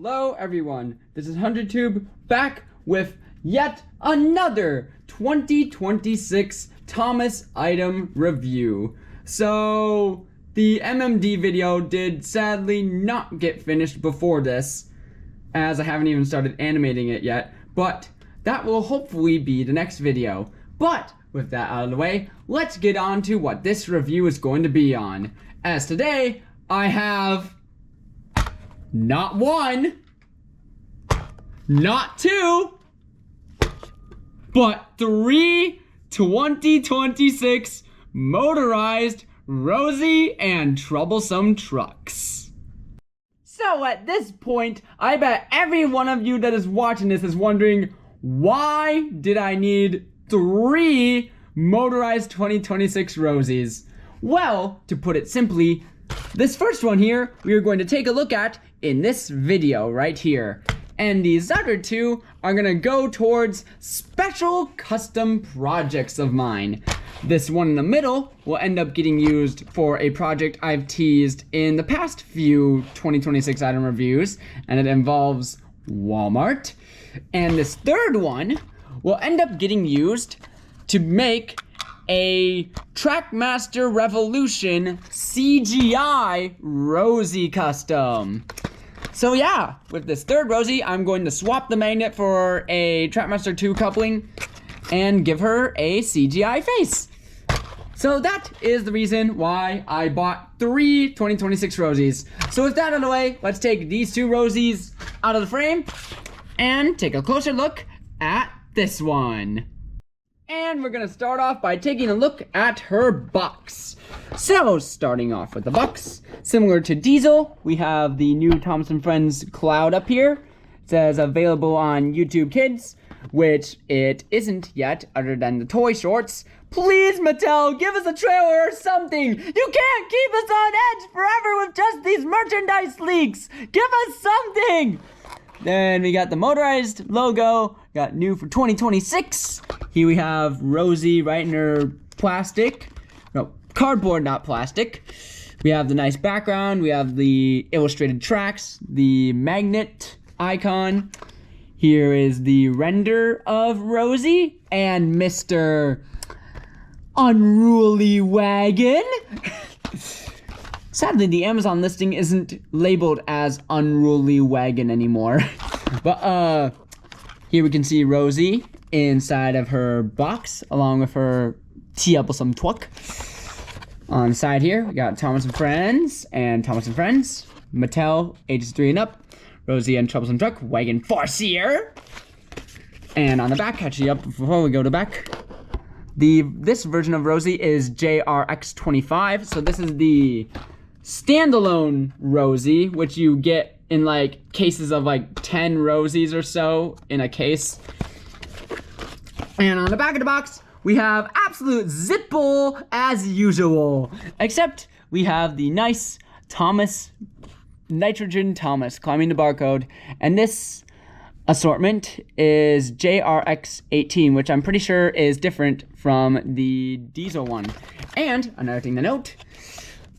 Hello everyone, this is HunterTube back with yet another 2026 Thomas item review. So the MMD video did sadly not get finished before this, as I haven't even started animating it yet, but that will hopefully be the next video. But with that out of the way, let's get on to what this review is going to be on. As today, I have not one, not two, but 3 2026 Motorized Rosie and Troublesome trucks. So at this point, I bet every one of you that is watching this is wondering, why did I need 3 Motorized 2026 Rosies? Well, to put it simply, this first one here, we are going to take a look at in this video right here. And these other two are gonna go towards special custom projects of mine. This one in the middle will end up getting used for a project I've teased in the past few 2026 item reviews, and it involves Walmart. And this third one will end up getting used to make a Trackmaster Revolution CGI Rosie custom. So yeah, with this third Rosie, I'm going to swap the magnet for a Trackmaster 2 coupling and give her a CGI face. So that is the reason why I bought 3 2026 Rosies. So with that out of the way, let's take these 2 Rosies out of the frame and take a closer look at this one. And we're gonna start off by taking a look at her box. So, starting off with the box, similar to Diesel, we have the new Thomas & Friends cloud up here. It says available on YouTube Kids, which it isn't yet, other than the toy shorts. Please, Mattel, give us a trailer or something! You can't keep us on edge forever with just these merchandise leaks! Give us something! Then we got the Motorized logo, got new for 2026. Here we have Rosie right in her plastic. No, cardboard, not plastic. We have the nice background. We have the illustrated tracks, the magnet icon. Here is the render of Rosie and Mr. Unruly Wagon. Sadly, the Amazon listing isn't labeled as Unruly Wagon anymore. But here we can see Rosie inside of her box, along with her Troublesome truck. On the side here, we got Thomas & Friends and Thomas & Friends. Mattel, ages 3 and up. Rosie and Troublesome truck, Wagon Farcier. And on the back, actually up before we go to back, this version of Rosie is JRX25. So this is the standalone Rosie, which you get in like cases of like 10 Rosies or so in a case. And on the back of the box, we have absolute zipple as usual. Except we have the nice Thomas, Nitrogen Thomas climbing the barcode. And this assortment is JRX18, which I'm pretty sure is different from the Diesel one. And another thing to note,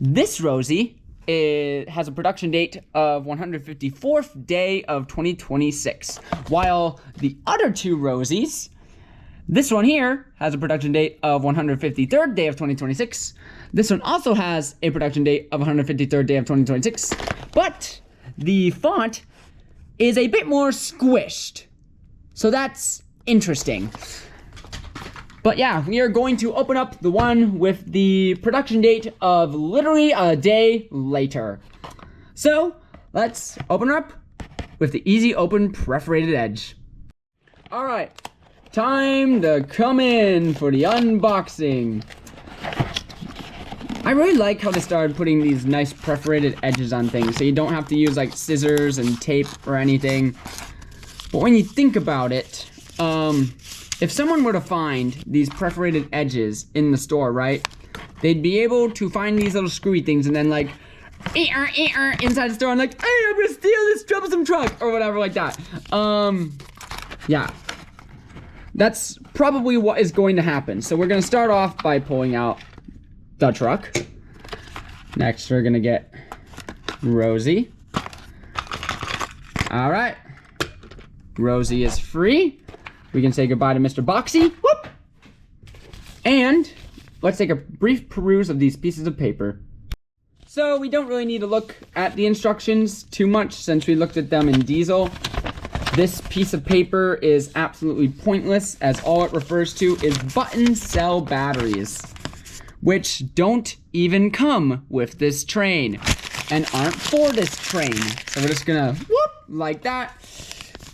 this Rosie has a production date of 154th day of 2026. While the other 2 Rosies, this one here has a production date of 153rd day of 2026. This one also has a production date of 153rd day of 2026. But the font is a bit more squished. So that's interesting. But yeah, we are going to open up the one with the production date of literally a day later. So let's open her up with the easy open perforated edge. All right. Time to come in for the unboxing. I really like how they started putting these nice perforated edges on things, so you don't have to use like scissors and tape or anything. But when you think about it, if someone were to find these perforated edges in the store, right, they'd be able to find these little screwy things and then like inside the store and like, hey, I'm gonna steal this Troublesome truck or whatever like that. Yeah. That's probably what is going to happen. So we're going to start off by pulling out the truck. Next, we're going to get Rosie. All right. Rosie is free. We can say goodbye to Mr. Boxy. Whoop! And let's take a brief peruse of these pieces of paper. So we don't really need to look at the instructions too much since we looked at them in Diesel. This piece of paper is absolutely pointless as all it refers to is button cell batteries, which don't even come with this train and aren't for this train. So we're just gonna whoop like that.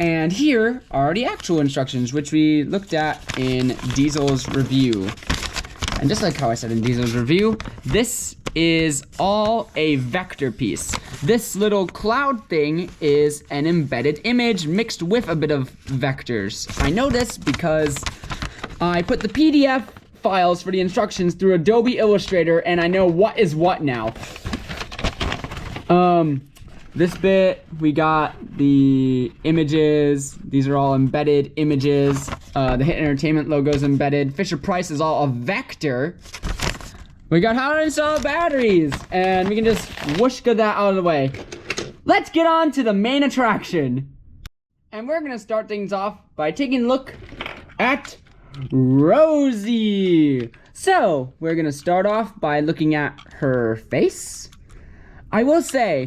And here are the actual instructions, which we looked at in Diesel's review. And just like how I said in Diesel's review, this is all a vector piece. This little cloud thing is an embedded image mixed with a bit of vectors. I know this because I put the PDF files for the instructions through Adobe Illustrator and I know what is what now. This bit, we got the images. These are all embedded images. The Hit Entertainment logo is embedded. Fisher Price is all a vector. We got how to install batteries. And we can just whooshka that out of the way. Let's get on to the main attraction. And we're gonna start things off by taking a look at Rosie. So, we're gonna start off by looking at her face. I will say,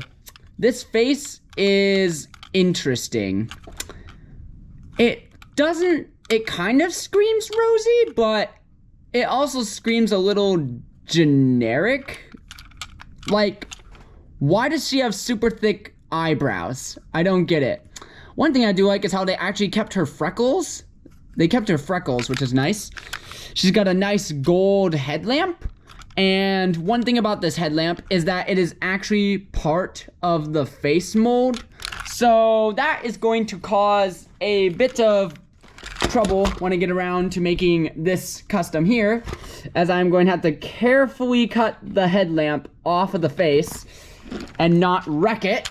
this face is interesting. It kind of screams Rosie, but it also screams a little generic. Like, why does she have super thick eyebrows? I don't get it. One thing I do like is how they actually kept her freckles. They kept her freckles, which is nice. She's got a nice gold headlamp. And one thing about this headlamp is that it is actually part of the face mold. So that is going to cause a bit of trouble when I get around to making this custom here, as I'm going to have to carefully cut the headlamp off of the face and not wreck it.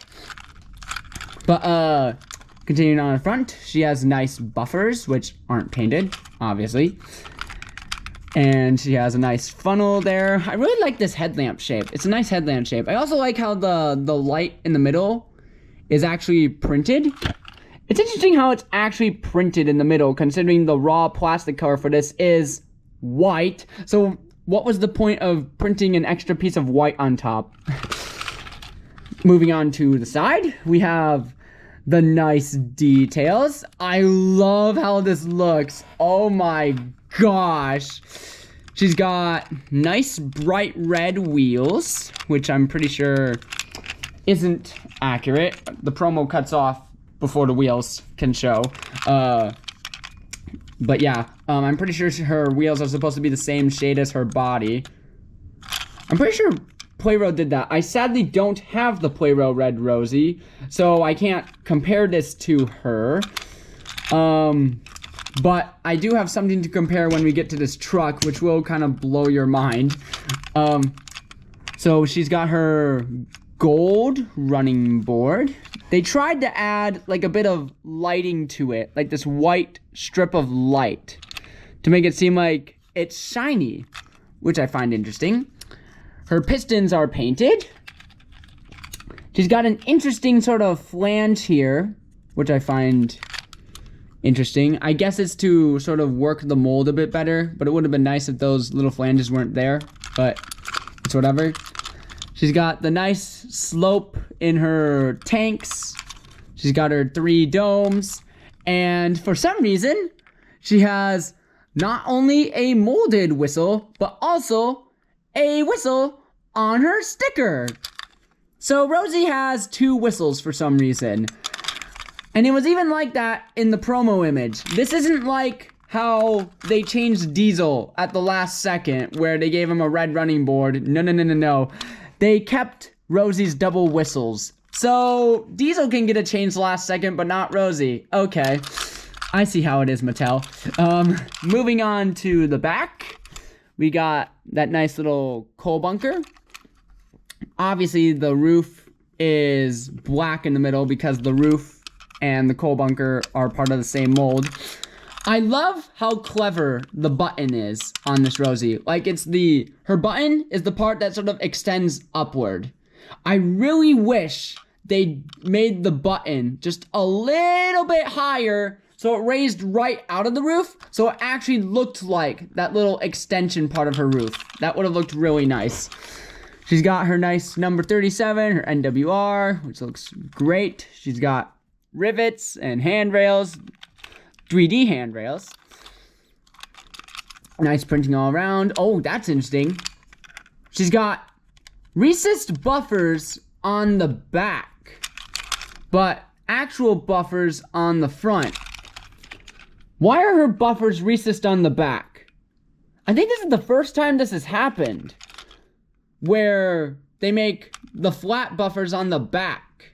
But continuing on the front, she has nice buffers, which aren't painted, obviously. And she has a nice funnel there. I really like this headlamp shape. It's a nice headlamp shape. I also like how the light in the middle is actually printed. It's interesting how it's actually printed in the middle, considering the raw plastic color for this is white. So what was the point of printing an extra piece of white on top? Moving on to the side, we have the nice details. I love how this looks. Oh my gosh. She's got nice bright red wheels, which I'm pretty sure isn't accurate. The promo cuts off before the wheels can show. But yeah, I'm pretty sure her wheels are supposed to be the same shade as her body. I'm pretty sure Playro did that. I sadly don't have the Playro Red Rosie, so I can't compare this to her. But I do have something to compare when we get to this truck, which will kind of blow your mind. So she's got her gold running board. They tried to add like a bit of lighting to it, like this white strip of light, to make it seem like it's shiny, which I find interesting. Her pistons are painted. She's got an interesting sort of flange here, which I find interesting. I guess it's to sort of work the mold a bit better, but it would have been nice if those little flanges weren't there, but it's whatever. She's got the nice slope in her tanks. She's got her 3 domes, and for some reason, she has not only a molded whistle, but also a whistle on her sticker. So Rosie has 2 whistles for some reason. And it was even like that in the promo image. This isn't like how they changed Diesel at the last second, where they gave him a red running board. No. They kept Rosie's double whistles. So Diesel can get a change last second, but not Rosie. Okay, I see how it is, Mattel. Moving on to the back, we got that nice little coal bunker. Obviously, the roof is black in the middle because the roof and the coal bunker are part of the same mold. I love how clever the button is on this Rosie. Like, her button is the part that sort of extends upward. I really wish they made the button just a little bit higher, so it raised right out of the roof, so it actually looked like that little extension part of her roof. That would have looked really nice. She's got her nice number 37, her NWR, which looks great. She's got rivets and handrails, 3D handrails. Nice printing all around. Oh, that's interesting. She's got recessed buffers on the back, but actual buffers on the front. Why are her buffers recessed on the back? I think this is the first time this has happened, where they make the flat buffers on the back,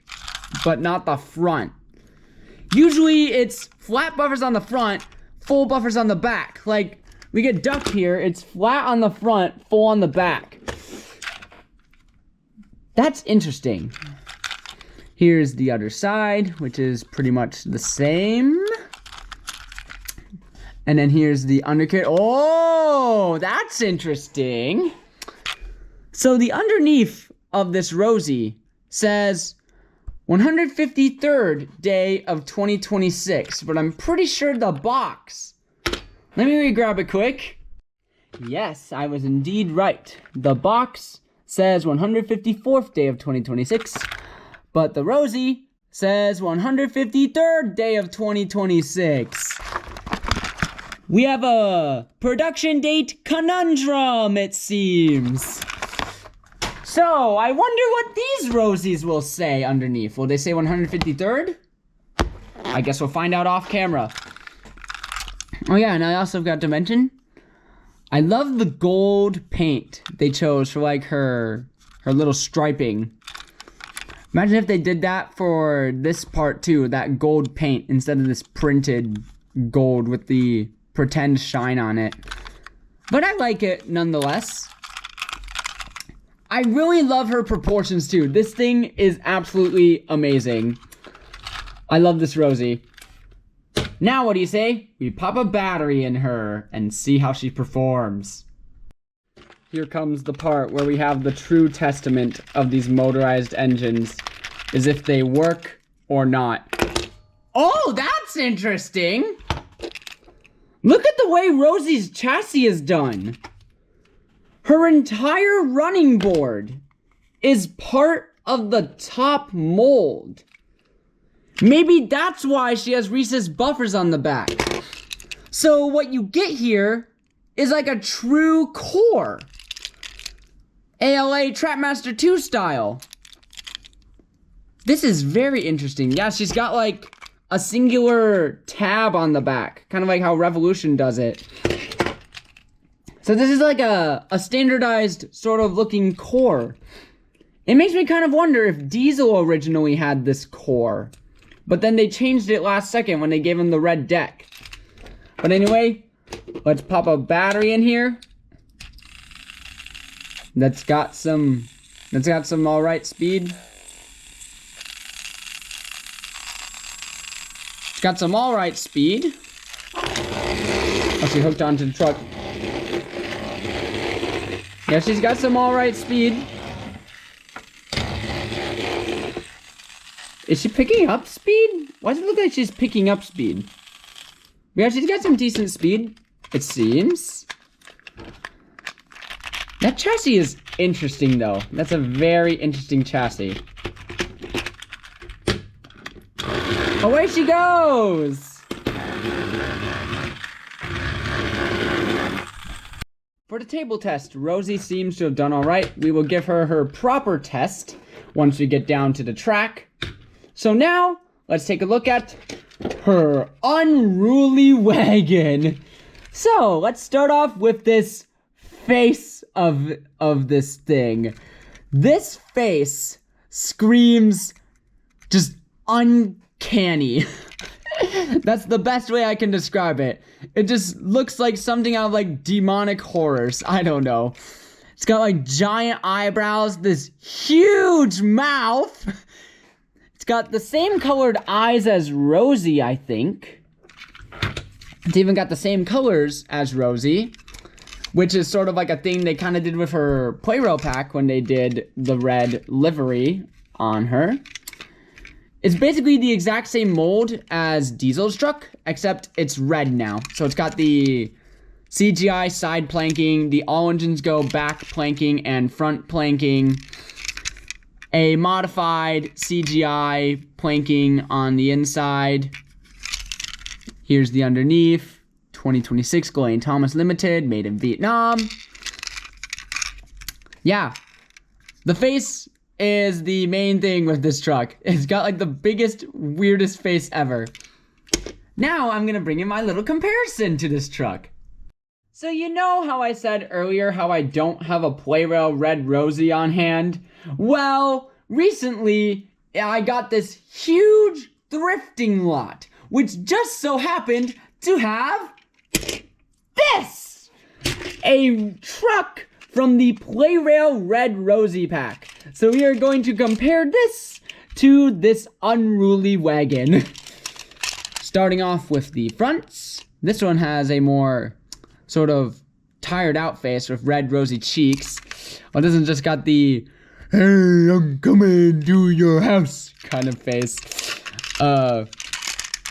but not the front. Usually it's flat buffers on the front, full buffers on the back. Like, we get duck here, it's flat on the front, full on the back. That's interesting. Here's the other side, which is pretty much the same. And then here's the undercarriage. Oh, that's interesting. So the underneath of this Rosie says 153rd day of 2026, but I'm pretty sure the box. Let me re-grab it quick. Yes, I was indeed right. The box says 154th day of 2026, but the Rosie says 153rd day of 2026. We have a production date conundrum, it seems. So, I wonder what these Rosies will say underneath. Will they say 153rd? I guess we'll find out off camera. Oh yeah, and I also got to mention, I love the gold paint they chose for like her little striping. Imagine if they did that for this part too, that gold paint instead of this printed gold with the pretend shine on it. But I like it nonetheless. I really love her proportions too. This thing is absolutely amazing. I love this Rosie. Now what do you say? We pop a battery in her and see how she performs. Here comes the part where we have the true testament of these motorized engines, is if they work or not. Oh, that's interesting! Look at the way Rosie's chassis is done. Her entire running board is part of the top mold. Maybe that's why she has recessed buffers on the back. So what you get here is like a true core. ALA Trapmaster 2 style. This is very interesting. Yeah, she's got like a singular tab on the back, kind of like how Revolution does it. So this is like a standardized sort of looking core. It makes me kind of wonder if Diesel originally had this core, but then they changed it last second when they gave him the red deck. But anyway, let's pop a battery in here. That's got some alright speed. It's got some alright speed. Oh, she hooked onto the truck. Yeah, she's got some alright speed. Is she picking up speed? Why does it look like she's picking up speed? Yeah, she's got some decent speed, it seems. That chassis is interesting, though. That's a very interesting chassis. Away she goes! For the table test, Rosie seems to have done alright. We will give her her proper test once we get down to the track. So now, let's take a look at her unruly wagon. So, let's start off with this face of this thing. This face screams just uncanny. That's the best way I can describe it. It just looks like something out of like demonic horrors. I don't know. It's got like giant eyebrows, this huge mouth. It's got the same colored eyes as Rosie, I think. It's even got the same colors as Rosie, which is sort of like a thing they kind of did with her Playroll pack when they did the red livery on her. It's basically the exact same mold as Diesel's truck, except it's red now. So it's got the CGI side planking, the all engines go back planking and front planking, a modified CGI planking on the inside. Here's the underneath. 2026 Glenn Thomas Limited, made in Vietnam. Yeah, the face is the main thing with this truck. It's got like the biggest, weirdest face ever. Now I'm gonna bring in my little comparison to this truck. So you know how I said earlier how I don't have a Playrail Red Rosie on hand? Well, recently I got this huge thrifting lot, which just so happened to have this! A truck from the Playrail Red Rosie pack. So we are going to compare this to this unruly wagon. Starting off with the fronts. This one has a more sort of tired out face with red rosy cheeks. Well, this one just got the, hey, I'm coming to your house kind of face.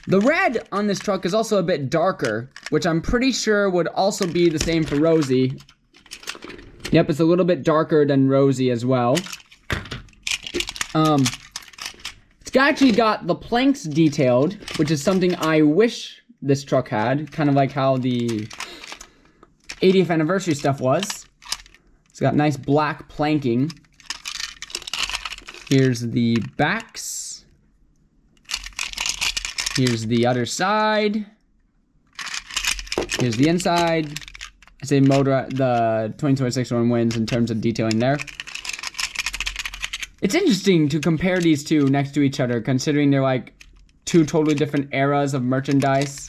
The red on this truck is also a bit darker, which I'm pretty sure would also be the same for Rosie. Yep, it's a little bit darker than Rosie as well. It's actually got the planks detailed, which is something I wish this truck had, kind of like how the 80th anniversary stuff was. It's got nice black planking. Here's the backs. Here's the other side. Here's the inside. I say the 2026 one wins in terms of detailing there. It's interesting to compare these two next to each other, considering they're like two totally different eras of merchandise.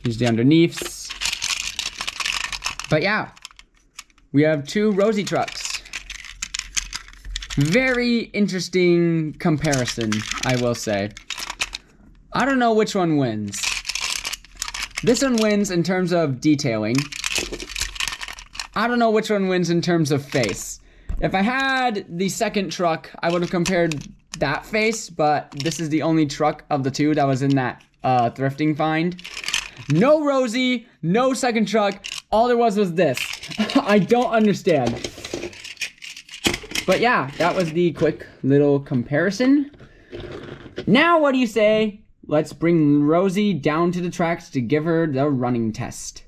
Here's the underneaths. But yeah, we have two Rosie trucks. Very interesting comparison, I will say. I don't know which one wins. This one wins in terms of detailing. I don't know which one wins in terms of face. If I had the second truck, I would have compared that face, but this is the only truck of the two that was in that thrifting find. No Rosie, no second truck, all there was this. I don't understand. But yeah, that was the quick little comparison. Now what do you say? Let's bring Rosie down to the tracks to give her the running test.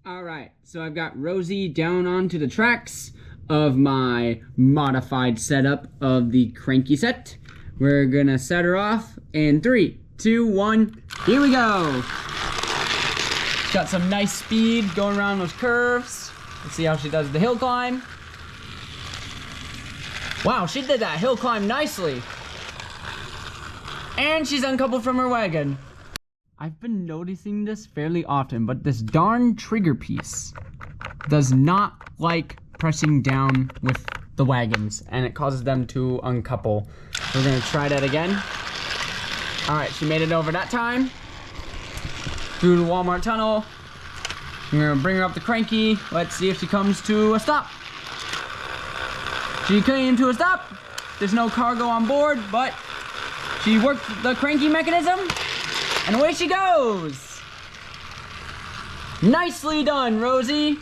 Alright, so I've got Rosie down onto the tracks of my modified setup of the cranky set. We're gonna set her off in 3, 2, 1, here we go! Got some nice speed going around those curves. Let's see how she does the hill climb. Wow, she did that hill climb nicely. And she's uncoupled from her wagon. I've been noticing this fairly often, but this darn trigger piece does not like pressing down with the wagons, and it causes them to uncouple. We're gonna try that again. All right, she made it over that time. Through the Walmart tunnel. I'm gonna bring her up the cranky. Let's see if she comes to a stop. She came to a stop. There's no cargo on board, but she worked the cranky mechanism, and away she goes. Nicely done, Rosie.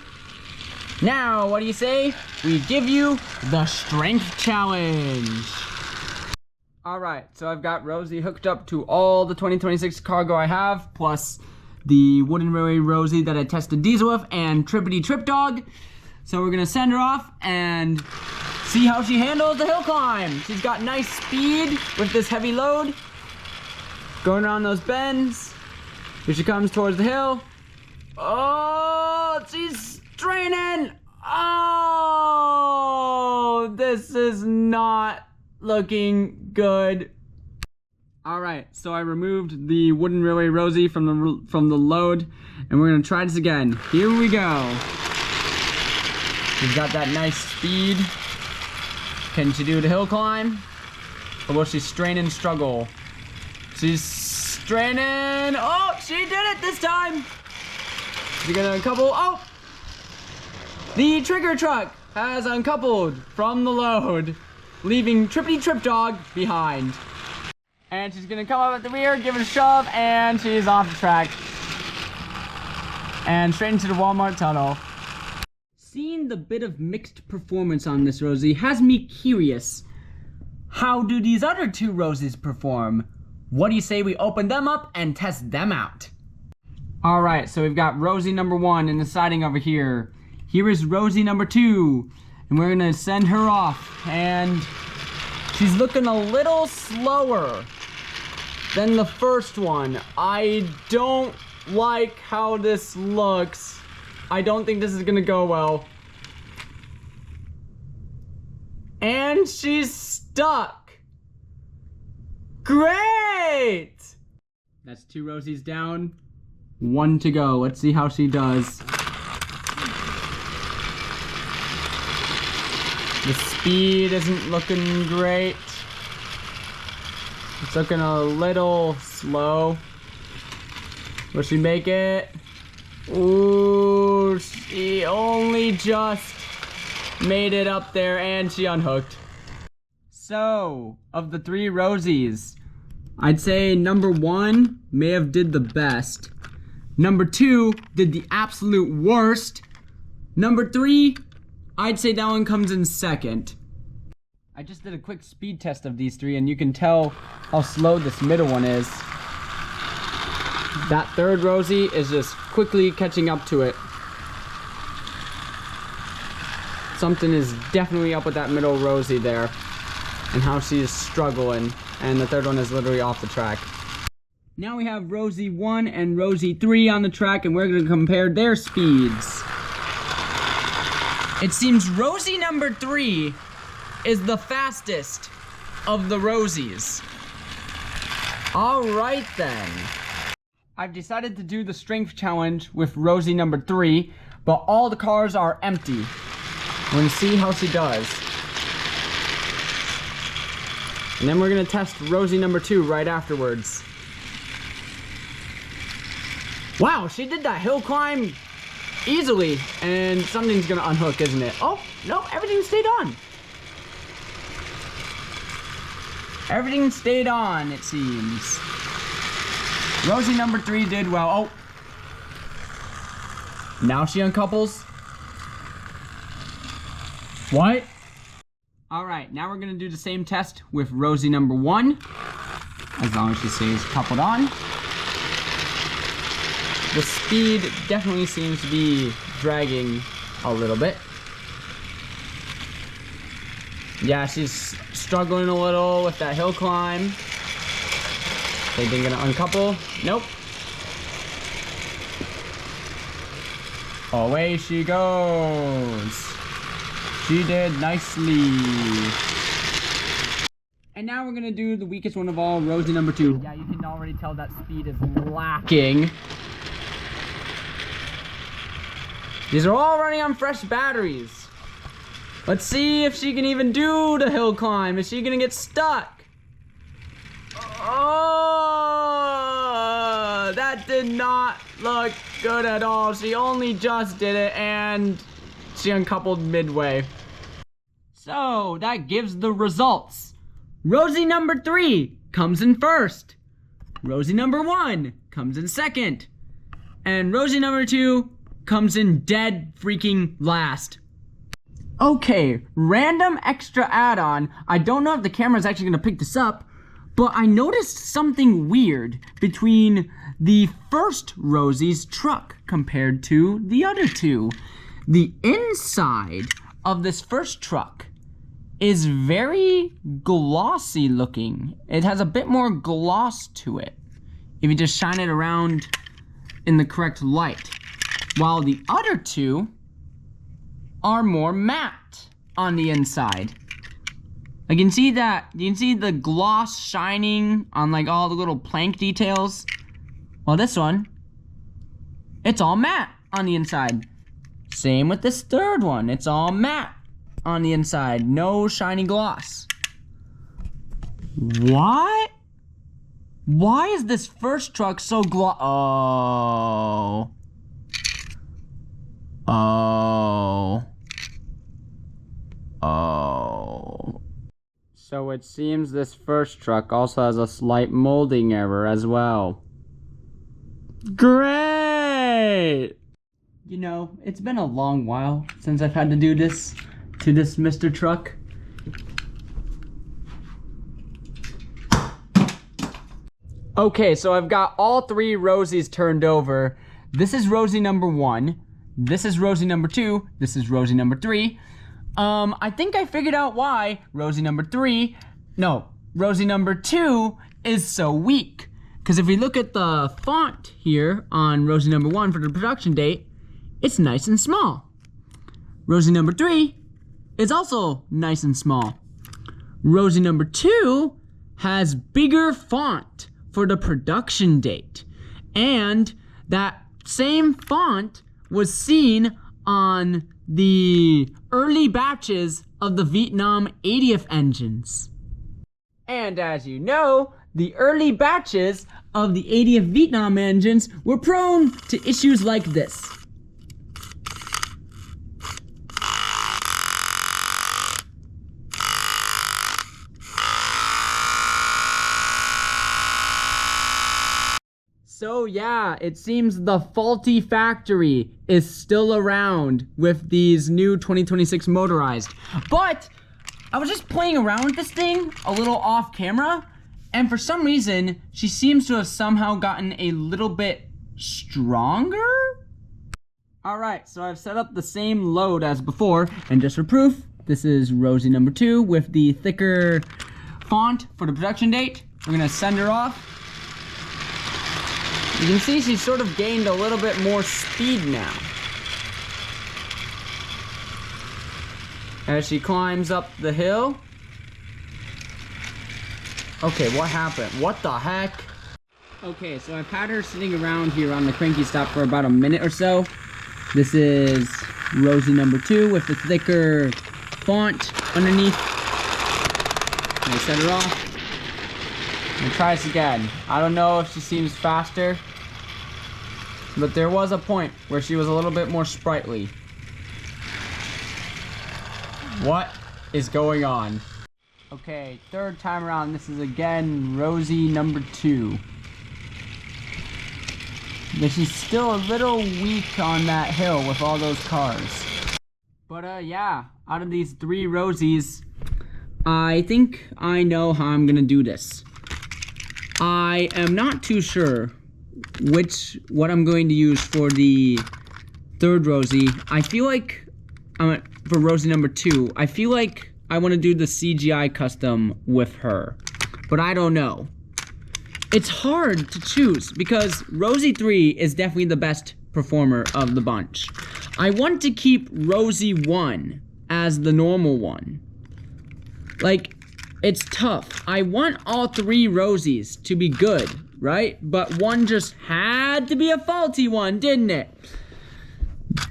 Now, what do you say? We give you the strength challenge. All right, so I've got Rosie hooked up to all the 2026 cargo I have, plus the wooden railway Rosie that I tested diesel with, and Trippity Trip Dog. So we're gonna send her off and see how she handles the hill climb. She's got nice speed with this heavy load. Going around those bends. Here she comes towards the hill. Oh, she's straining. Oh, this is not looking good. All right, so I removed the wooden railway Rosie from the load, and we're gonna try this again. Here we go. She's got that nice speed. Can she do the hill climb? Or will she strain and struggle? She's straining. Oh, she did it this time. She's gonna uncouple. Oh! The trigger truck has uncoupled from the load. leaving Trippity Trip Dog behind. And she's gonna come up at the rear, give it a shove, and she's off the track. And straight into the Walmart tunnel. Seeing the bit of mixed performance on this Rosie has me curious. How do these other two Rosies perform? What do you say we open them up and test them out? Alright, so we've got Rosie number 1 in the siding over here. Here is Rosie number 2. And we're gonna send her off. And she's looking a little slower than the first one. I don't like how this looks. I don't think this is gonna go well. And she's stuck. Great! That's 2 Rosies down, 1 to go. Let's see how she does. The speed isn't looking great. It's looking a little slow. Will she make it? Ooh, she only just made it up there and she unhooked. So, of the 3 Rosies, I'd say number 1 may have did the best. Number 2 did the absolute worst. Number 3, I'd say that one comes in second. I just did a quick speed test of these 3 and you can tell how slow this middle one is. That third Rosie is just quickly catching up to it. Something is definitely up with that middle Rosie there and how she is struggling, and the third one is literally off the track. Now we have Rosie 1 and Rosie 3 on the track, and we're going to compare their speeds. It seems Rosie number 3 is the fastest of the Rosies. Alright then. I've decided to do the strength challenge with Rosie number 3, but all the cars are empty. We're gonna see how she does. And then we're gonna test Rosie number 2 right afterwards. Wow, she did that hill climb easily, and something's gonna unhook, isn't it? Oh, no, everything stayed on. Everything stayed on, it seems. Rosie number 3 did well. Oh. Now she uncouples. What? Alright, now we're gonna do the same test with Rosie number 1. As long as she stays coupled on. The speed definitely seems to be dragging a little bit. Yeah, she's struggling a little with that hill climb. They think gonna uncouple. Nope. Away she goes. She did nicely. And now we're gonna do the weakest one of all, Rosie number 2. Yeah, you can already tell that speed is lacking. These are all running on fresh batteries. Let's see if she can even do the hill climb. Is she gonna get stuck? Oh, that did not look good at all. She only just did it and she uncoupled midway. So that gives the results. Rosie number 3 comes in first. Rosie number 1 comes in second. And Rosie number 2 comes in dead freaking last. Okay, random extra add-on. I don't know if the camera is actually gonna pick this up, but I noticed something weird between the first Rosie's truck compared to the other 2. The inside of this first truck is very glossy looking. It has a bit more gloss to it if you just shine it around in the correct light. While the other 2 are more matte on the inside. I can see that, you can see the gloss shining on like all the little plank details. Well, this one, it's all matte on the inside. Same with this third one, it's all matte on the inside, no shiny gloss. What? Why is this first truck so Oh. So it seems this first truck also has a slight molding error as well. Great! You know, it's been a long while since I've had to do this to this Mr. Truck. Okay, so I've got all 3 Rosies turned over. This is Rosie number 1. This is Rosie number 2. This is Rosie number 3. I think I figured out why Rosie number 2 is so weak. Because if we look at the font here on Rosie number 1 for the production date, it's nice and small. Rosie number 3 is also nice and small. Rosie number 2 has bigger font for the production date. And that same font was seen on the early batches of the Vietnam 80th engines. And as you know, the early batches of the 80th Vietnam engines were prone to issues like this. So yeah, it seems the faulty factory is still around with these new 2026 motorized. But I was just playing around with this thing a little off camera, and for some reason, she seems to have somehow gotten a little bit stronger? Alright, so I've set up the same load as before, and just for proof, this is Rosie number 2 with the thicker font for the production date. We're gonna send her off. You can see she's sort of gained a little bit more speed now. As she climbs up the hill. Okay, what happened? What the heck? Okay, so I've had her sitting around here on the cranky stop for about a minute or so. This is Rosie number 2 with the thicker font underneath. I'm gonna set her off. And try this again. I don't know if she seems faster, but there was a point where she was a little bit more sprightly. What is going on? Okay, third time around, this is again Rosie number 2. But she's still a little weak on that hill with all those cars. But yeah, out of these 3 Rosies, I think I know how I'm gonna do this. I am not too sure what I'm going to use for the third Rosie. I feel like for Rosie number 2, I feel like I want to do the CGI custom with her, but I don't know. It's hard to choose because Rosie 3 is definitely the best performer of the bunch. I want to keep Rosie 1 as the normal one. Like, it's tough. I want all 3 Rosies to be good, right? But one just had to be a faulty one, didn't it?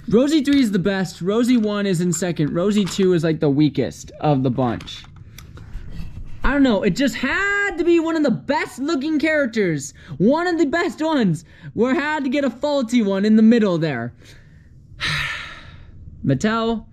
Rosie 3 is the best. Rosie 1 is in second. Rosie 2 is like the weakest of the bunch. I don't know. It just had to be one of the best looking characters. One of the best ones. We had to get a faulty one in the middle there. Mattel,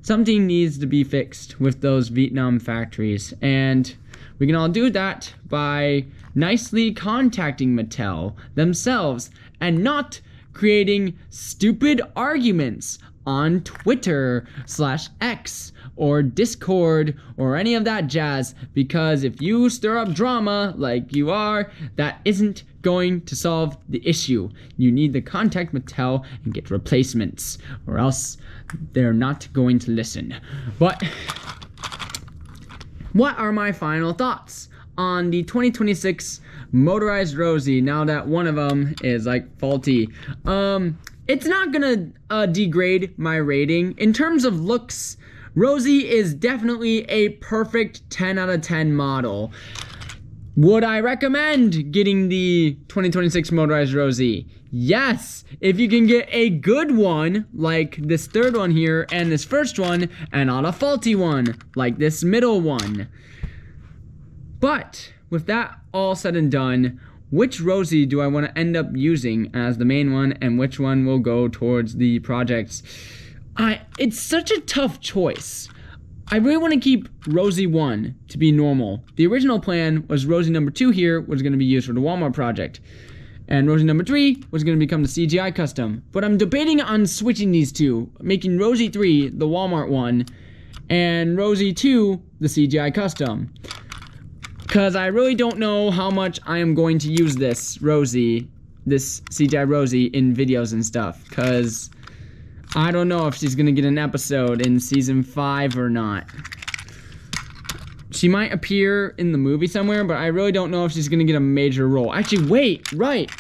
something needs to be fixed with those Vietnam factories, and we can all do that by nicely contacting Mattel themselves and not creating stupid arguments on Twitter/X or Discord or any of that jazz, because if you stir up drama like you are, that isn't going to solve the issue. You need to contact Mattel and get replacements, or else they're not going to listen. But what are my final thoughts on the 2026 Motorized Rosie now that one of them is like faulty? It's not gonna degrade my rating. In terms of looks, Rosie is definitely a perfect 10 out of 10 model. Would I recommend getting the 2026 Motorized Rosie? Yes, if you can get a good one, like this third one here, and this first one, and not a faulty one, like this middle one. But, with that all said and done, which Rosie do I want to end up using as the main one, and which one will go towards the projects? It's such a tough choice. I really want to keep Rosie 1 to be normal. The original plan was Rosie number 2 here was going to be used for the Walmart project. And Rosie number 3 was going to become the CGI custom. But I'm debating on switching these two, making Rosie 3 the Walmart one, and Rosie 2 the CGI custom. Because I really don't know how much I am going to use this Rosie, this CGI Rosie in videos and stuff. Because I don't know if she's going to get an episode in season 5 or not. She might appear in the movie somewhere, but I really don't know if she's going to get a major role. Actually, wait, right.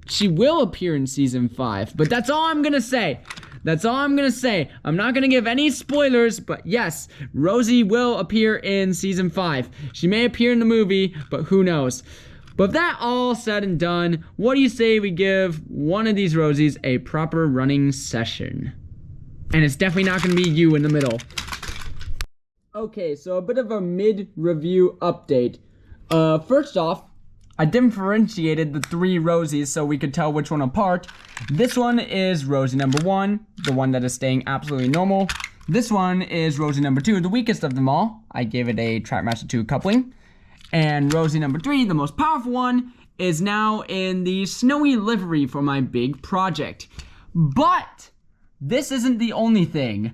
She will appear in season 5, but that's all I'm going to say. That's all I'm going to say. I'm not going to give any spoilers, but yes, Rosie will appear in season 5. She may appear in the movie, but who knows. But that all said and done, what do you say we give one of these Rosies a proper running session? And it's definitely not going to be you in the middle. Okay, so a bit of a mid-review update. First off, I differentiated the 3 Rosies so we could tell which one apart. This one is Rosie number 1, the one that is staying absolutely normal. This one is Rosie number 2, the weakest of them all. I gave it a Trackmaster 2 coupling. And Rosie number 3, the most powerful one, is now in the snowy livery for my big project. But this isn't the only thing.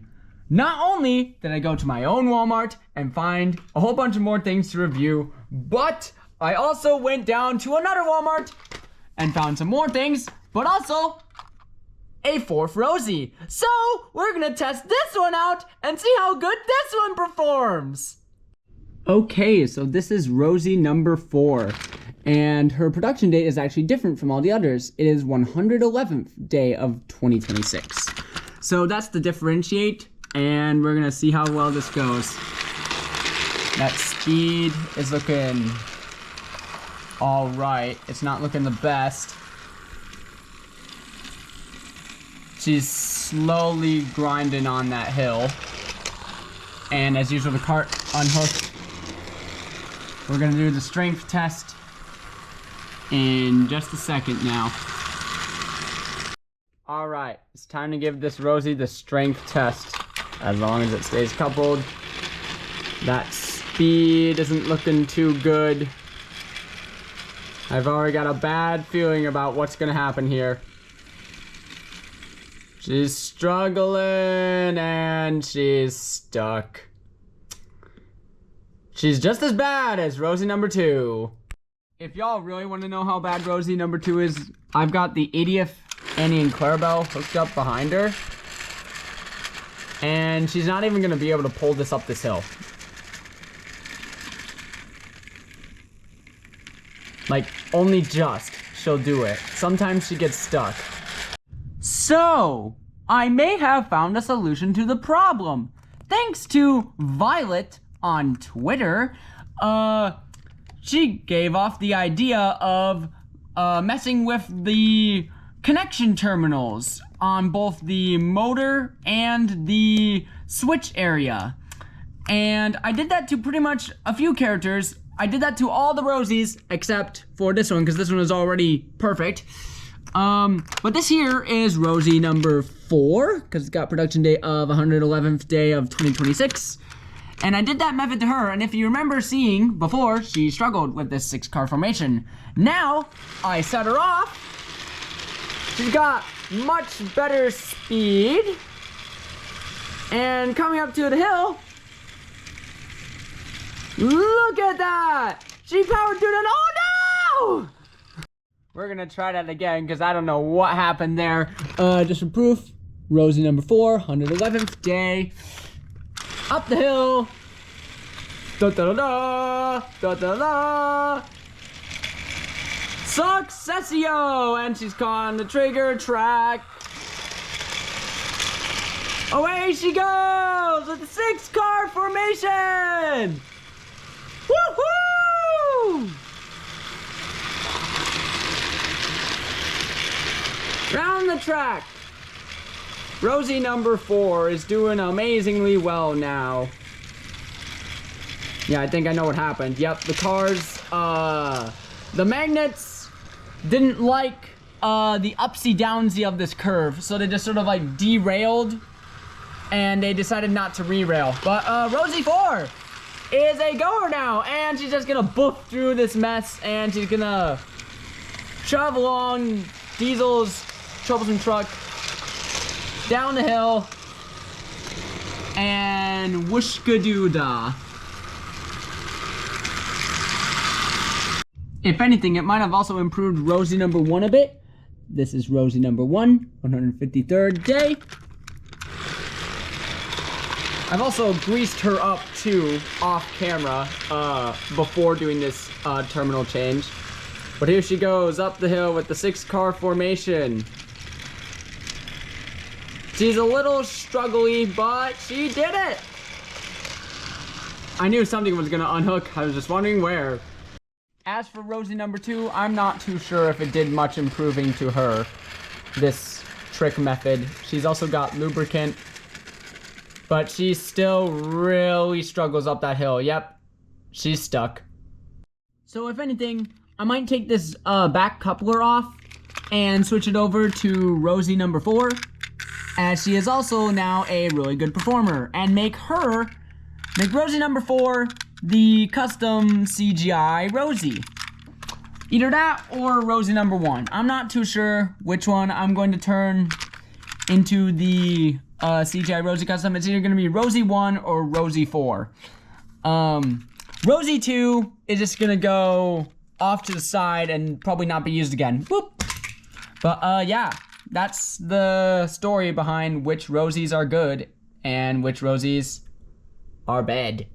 Not only did I go to my own Walmart and find a whole bunch of more things to review, but I also went down to another Walmart and found some more things, but also a 4th Rosie. So we're gonna test this one out and see how good this one performs. Okay, so this is Rosie number 4, and her production date is actually different from all the others. It is 111th day of 2026. So that's the differentiate, and we're gonna see how well this goes. That speed is looking all right. It's not looking the best. She's slowly grinding on that hill. And as usual, the cart unhooked. We're gonna do the strength test in just a second now. All right, it's time to give this Rosie the strength test. As long as it stays coupled. That speed isn't looking too good. I've already got a bad feeling about what's gonna happen here. She's struggling and she's stuck. She's just as bad as Rosie number 2. If y'all really want to know how bad Rosie number 2 is, I've got the 80th Annie and Clarabelle hooked up behind her. And she's not even going to be able to pull this up this hill. Like, only just she'll do it. Sometimes she gets stuck. So, I may have found a solution to the problem. Thanks to Violet on Twitter, she gave off the idea of messing with the connection terminals on both the motor and the switch area. And I did that to pretty much a few characters. I did that to all the Rosies except for this one, because this one is already perfect. But this here is Rosie number 4, because it's got production date of 111th day of 2026. And I did that method to her, and if you remember seeing before, she struggled with this 6-car formation. Now, I set her off. She's got much better speed. And coming up to the hill, look at that! She powered through it. Oh no! We're gonna try that again, because I don't know what happened there. Just for proof, Rosie number 4, 111th day. Up the hill. Da da da da da da. Successio! And she's on the trigger track. Away she goes with the 6-car formation. Woohoo! Round the track. Rosie number 4 is doing amazingly well now. Yeah, I think I know what happened. Yep, the cars, the magnets didn't like the upsy downsy of this curve, so they just sort of like derailed and they decided not to re-rail. But Rosie 4 is a goer now, and she's just gonna boof through this mess, and she's gonna shove along Diesel's Troublesome truck down the hill, and whoosh-gadoo-dah. If anything, it might have also improved Rosie number 1 a bit. This is Rosie number 1, 153rd day. I've also greased her up too, off camera, before doing this terminal change. But here she goes up the hill with the 6-car formation. She's a little struggly, but she did it! I knew something was gonna unhook, I was just wondering where. As for Rosie number 2, I'm not too sure if it did much improving to her, this trick method. She's also got lubricant, but she still really struggles up that hill. Yep, she's stuck. So if anything, I might take this back coupler off and switch it over to Rosie number 4, as she is also now a really good performer, and make Rosie number 4 the custom CGI Rosie. Either that or Rosie number 1. I'm not too sure which one I'm going to turn into the CGI Rosie custom. It's either going to be Rosie 1 or Rosie 4. Rosie 2 is just going to go off to the side and probably not be used again. Whoop. But yeah, that's the story behind which Rosies are good and which Rosies are bad.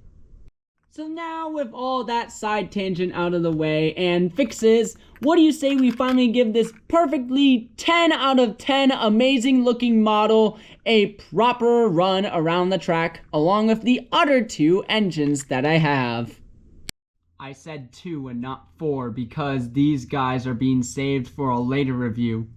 So now with all that side tangent out of the way and fixes, what do you say we finally give this perfectly 10 out of 10 amazing looking model a proper run around the track along with the other 2 engines that I have? I said 2 and not 4 because these guys are being saved for a later review.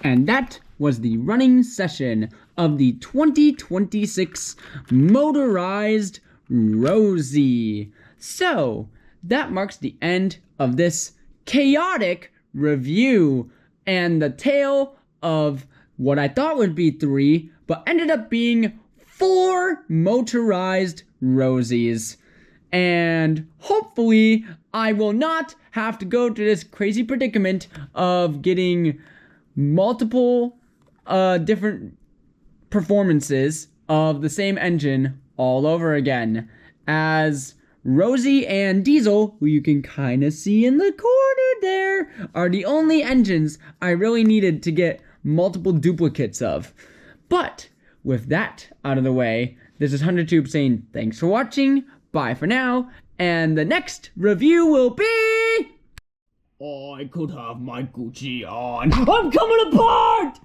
And that was the running session of the 2026 Motorized Rosie. So, that marks the end of this chaotic review and the tale of what I thought would be 3, but ended up being 4 Motorized Rosies. And hopefully I will not have to go to this crazy predicament of getting multiple different performances of the same engine all over again, as Rosie and Diesel, who you can kind of see in the corner there, are the only engines I really needed to get multiple duplicates of. But with that out of the way, this is HunterTube saying thanks for watching, bye for now, and the next review will be... I could have my Gucci on. I'm coming apart!